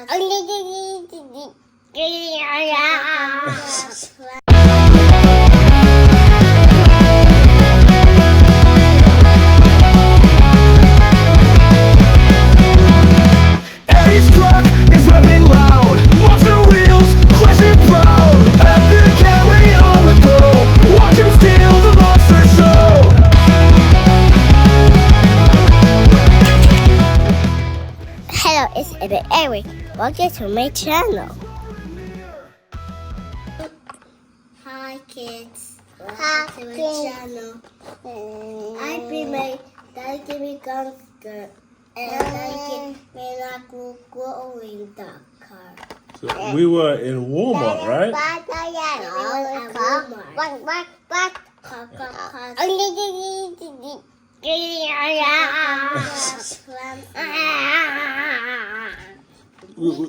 Eddie's truck is running loud. Monster wheels, clashing proud. Epic Eri on the go. Watch him steal the monster show. Hello, it's Epic Eri. Welcome to my channel. Hi kids, Hi, welcome to my kids. channel. I pre-made Daddy give me gangster and Daddy give me a glowing duck car. So we were in Walmart, right?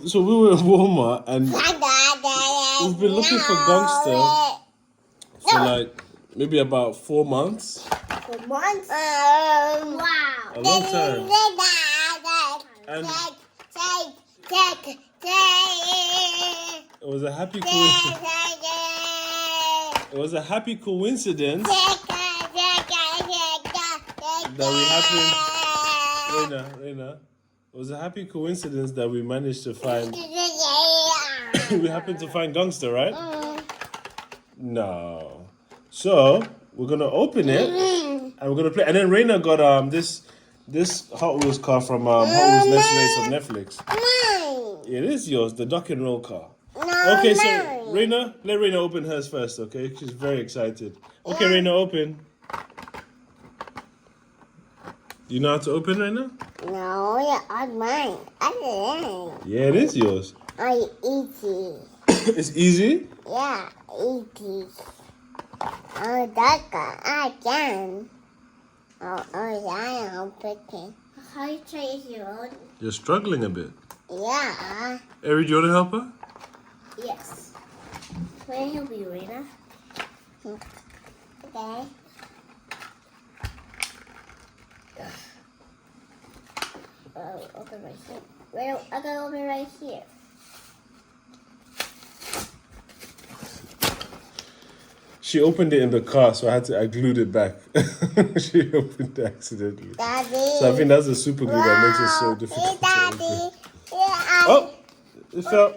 So we were in Walmart and we've been looking for gangster for like maybe about 4 months. For months? Wow. A long time. And it was a happy it was a happy coincidence that we happened. Reina. It was a happy coincidence that we managed to find. We happened to find gangster, right? No. So we're gonna open it and we're gonna play. And then Reina got this Hot Wheels car from Hot Wheels Let's Race on Netflix. It is yours, the duck and roll car. Okay, so Reina, let Reina open hers first, okay? She's very excited. Okay, Reina, open. You know how to open, Reina? No, yeah, on mine. I didn't. Yeah, it is yours. I easy. It's easy? Yeah, easy. Oh, that guy, I can. Oh, yeah, I'm picking. How you try your own? You're struggling a bit. Yeah. Eri, do you want to help her? Yes. Can I help you, Rena? Okay. Oh, open right here. Wait, I gotta open right here. She opened it in the car, so I glued it back. She opened it accidentally. Daddy. So I think that's the super glue that makes it so difficult to open. Daddy. Yeah, Oh, it fell.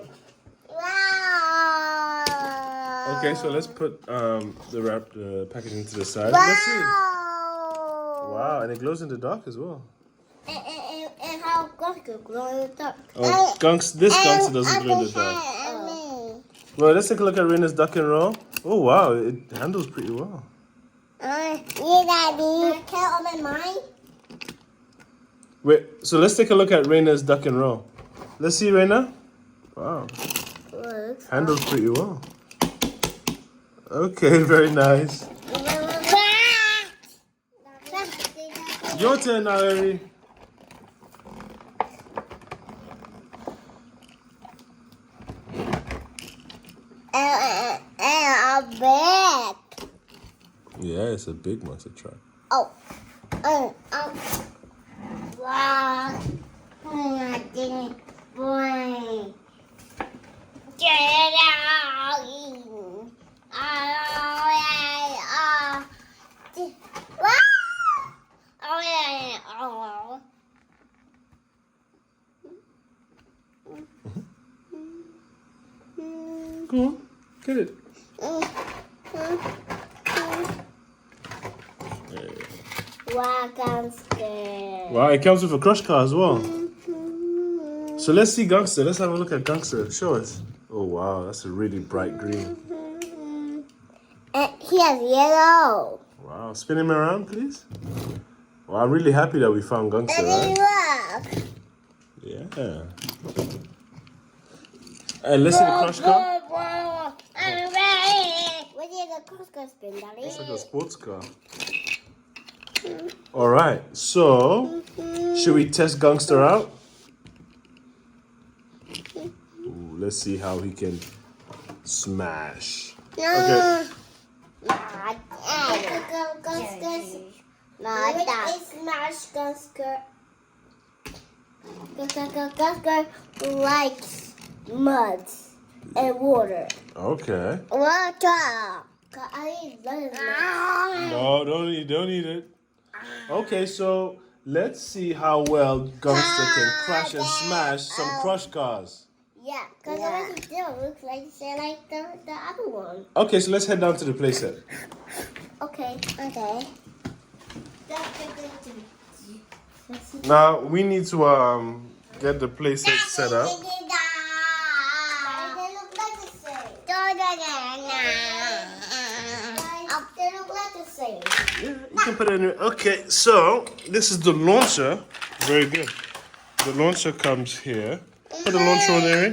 Wow. Okay, so let's put the packaging to the side. Let's see. Wow, and it glows in the dark as well. And how Gungster glow in the dark? Oh, this gangster doesn't glow in the dark. Well, let's take a look at Reina's duck and roll. Oh wow, it handles pretty well. Yeah, Daddy. Can I open mine? Wait, so let's take a look at Reina's duck and roll. Let's see, Reina. Wow, Looks. handles pretty well. Okay, very nice. Your turn now, Eri. And a bag. Yeah, it's a big monster truck. Oh. Wow. I didn't bring. Get it out. Go on, get it. Wow, Gangster. Wow, it comes with a crush car as well. So let's see Gangster. Let's have a look at Gangster. Show us. Oh wow, that's a really bright green. And he has yellow. Wow, spin him around, please. Well, I'm really happy that we found Gangster, right? Look. Yeah. And let's see the crush car. I'm ready. What is the cross car spin, Daddy? It's like a sports car. All right, so should we test Gangster out? Ooh, let's see how he can smash. Okay. Smash Gangster. Gunsker likes mud and water. Okay. Water. I love it. No, don't eat it. Okay, so let's see how well Gangster can crash and smash some crush cars. Yeah, because the rest of them looks like the other one. Okay, so let's head down to the playset. Okay. Now we need to get the playset set up. They look like the same. They look like the same. Yeah, you can put it in. Okay, so this is the launcher. Very good. The launcher comes here. Put the launcher on there.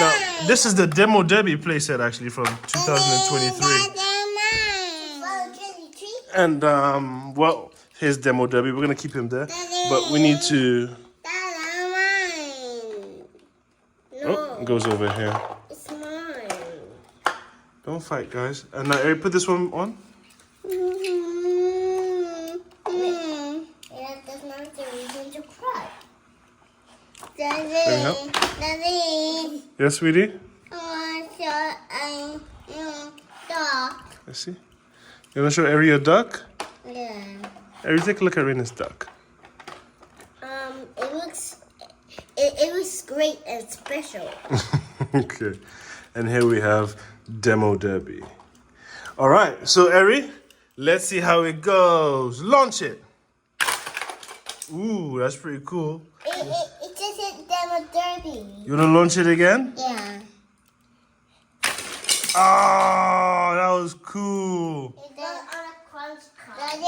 Now, this is the Demo Derby playset actually from 2023. And well, here's Demo Derby. We're gonna keep him there, but we need to. Oh, it goes over here. It's mine. Don't fight, guys. And now, Eri, put this one on. Yeah, that's not the reason to cry. help? Daddy, Yes, sweetie. I want to show dog. Let's see. You wanna show Eri a duck? Yeah. Eri, take a look at Rena's duck. It looks great and special. Okay. And here we have Demo Derby. All right. So, Eri, let's see how it goes. Launch it. Ooh, that's pretty cool. It just hit Demo Derby. You wanna launch it again? Yeah. Oh, that was cool. It's on a crunch card. Daddy.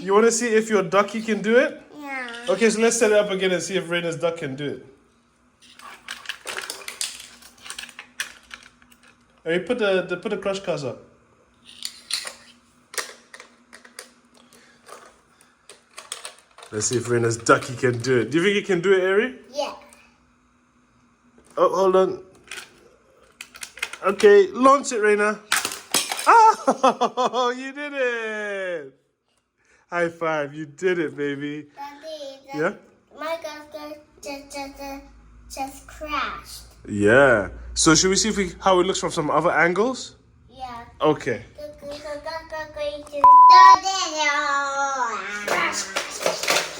You wanna see if your ducky can do it? Yeah. Okay, so let's set it up again and see if Rena's duck can do it. Eri, put the crush cars up. Let's see if Rena's ducky can do it. Do you think he can do it, Eri? Yeah. Oh, hold on. Okay, launch it, Rena. Oh, you did it! High five, you did it, baby. Daddy, Yeah? my gunster just crashed. Yeah. So should we see how it looks from some other angles? Yeah. Okay.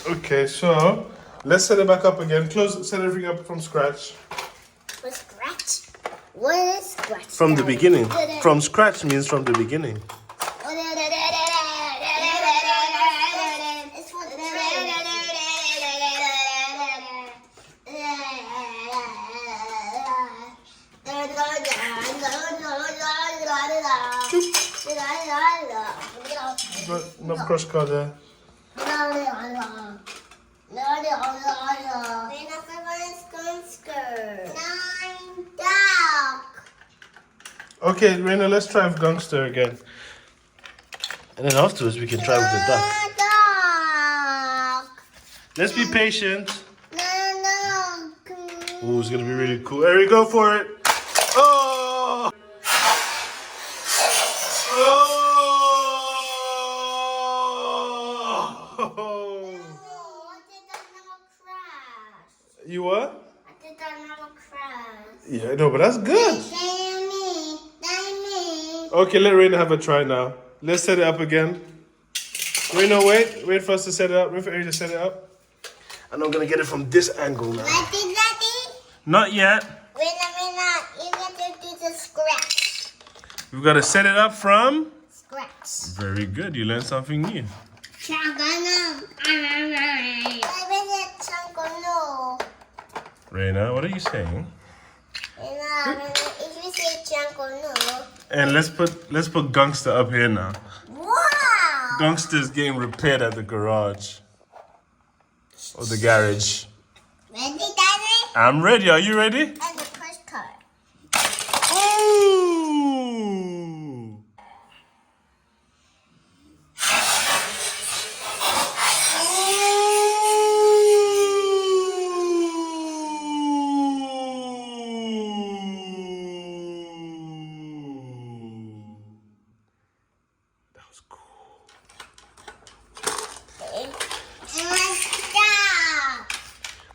Okay, so let's set it back up again. Set everything up from scratch. What scratch? What is scratch? From the beginning. From scratch means from the beginning. It's for the train. Enough crush car there. Okay, Rena, let's try with Gangster again. And then afterwards we can try with the duck. Let's be patient. Ooh, it's gonna be really cool. Eri, go for it. Oh! Oh! You what? Yeah, no, but that's good. Okay, let Reina have a try now. Let's set it up again. Reina, wait for us to set it up. Wait for Eri to set it up. And I'm gonna get it from this angle now. Not yet. You got to do the scratch. We've got to set it up from. Scratch. Very good. You learned something new. Reina, what are you saying? If you say chunk or no. And let's put Gangster up here now. Wow! Gangster's getting repaired at the garage. Or the garage. Ready, Daddy? I'm ready. Are you ready? And the push card. Ooh!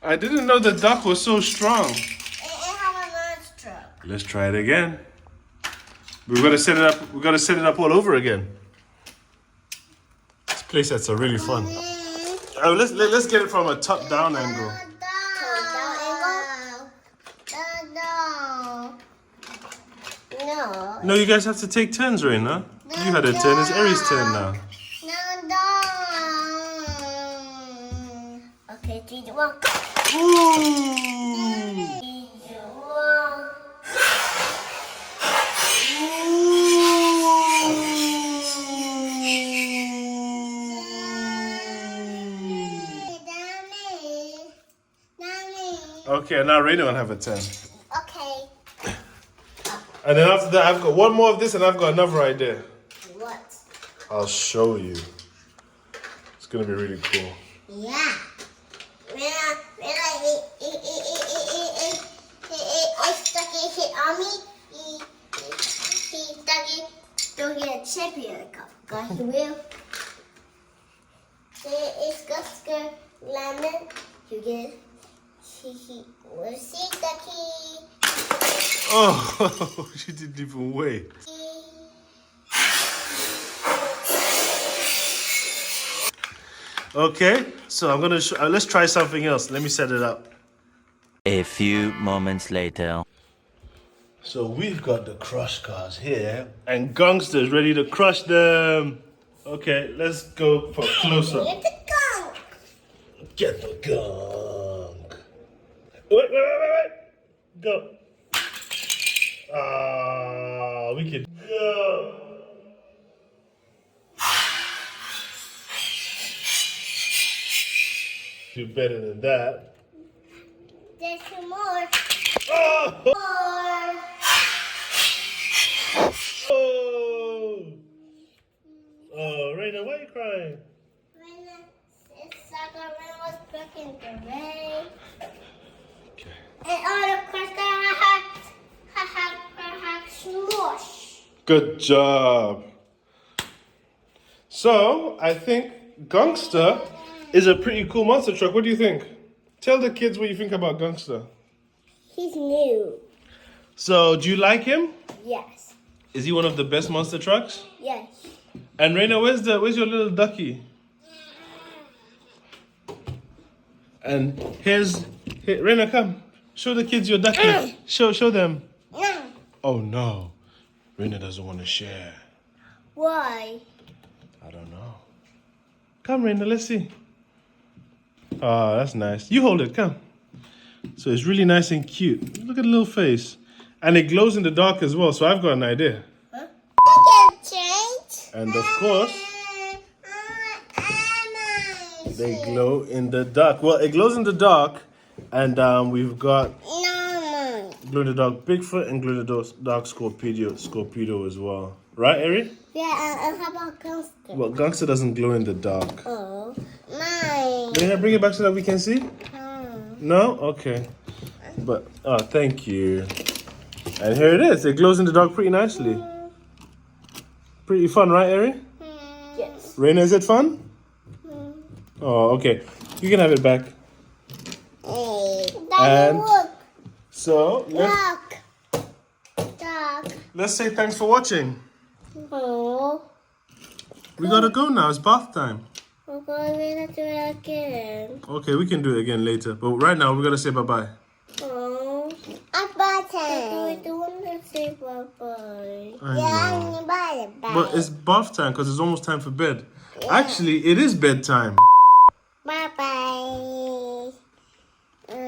I didn't know the duck was so strong. It have a nice truck. Let's try it again. We're gonna set it up. We're gonna set it up all over again. These play sets are really fun. Let's get it from a top-down angle. No. No, you guys have to take turns, Raina. You had a turn. It's Eri's turn now. No. Okay, 3, 2, 1. Ooh. 3, 2, 1. Okay, now Raina will have a turn. Okay. And then after that, I've got one more of this, and I've got another idea. What? I'll show you. It's gonna be really cool. Yeah. When I stuck it on me, he stuck it to get a champion cup. Got the wheel. It's got lemon. You get we'll see the key. Oh, she didn't even wait. Okay, so I'm gonna let's try something else. Let me set it up. A few moments later. So we've got the crush cars here, and Gangster's ready to crush them. Okay, let's go for close up. Get the gun. Get the gunk. Wait. Go. Ah, we can go. Do better than that. There's some more. Oh! More. Oh, Raina, why are you crying? It's like a rain was breaking the rain. Okay. And all the crystals have smush. Good job. So, I think Gangster is a pretty cool monster truck. What do you think? Tell the kids what you think about Gangster. He's new. So, do you like him? Yes. Is he one of the best monster trucks? Yes. And Raina, where's your little ducky? And here, Raina, come. Show the kids your ducky. Show them. No. Oh no. Raina doesn't want to share. Why? I don't know. Come, Raina, let's see. Oh, that's nice. You hold it, come. So it's really nice and cute. Look at the little face. And it glows in the dark as well, so I've got an idea. Huh? I can change. And of course, they glow in the dark. Well, it glows in the dark, and we've got No. glow in the dark Bigfoot and glow in the dark Scorpedo as well. Right, Eri? Yeah, and how about Gangster? Well, Gangster doesn't glow in the dark. Oh, mine. Can I bring it back so that we can see? No? Okay. But, oh, thank you. And here it is. It glows in the dark pretty nicely. Pretty fun, right, Eri? Yes. Raina, is it fun? Oh, okay. You can have it back. Hey. And- Look. So, Duck. let's say thanks for watching. Oh. We gotta go now. It's bath time. We're going to do it again. Okay, we can do it again later. But right now, we're gonna say bye-bye. Oh. A button. We don't want to say bye-bye. I know. Bye-bye. But it's bath time because it's almost time for bed. Actually, it is bedtime. Bye-bye. Bye.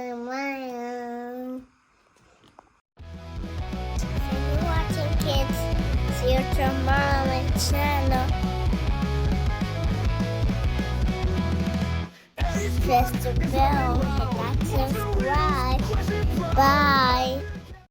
Thank you for watching, kids. See you tomorrow on my channel. Press the bell and like, subscribe. Bye.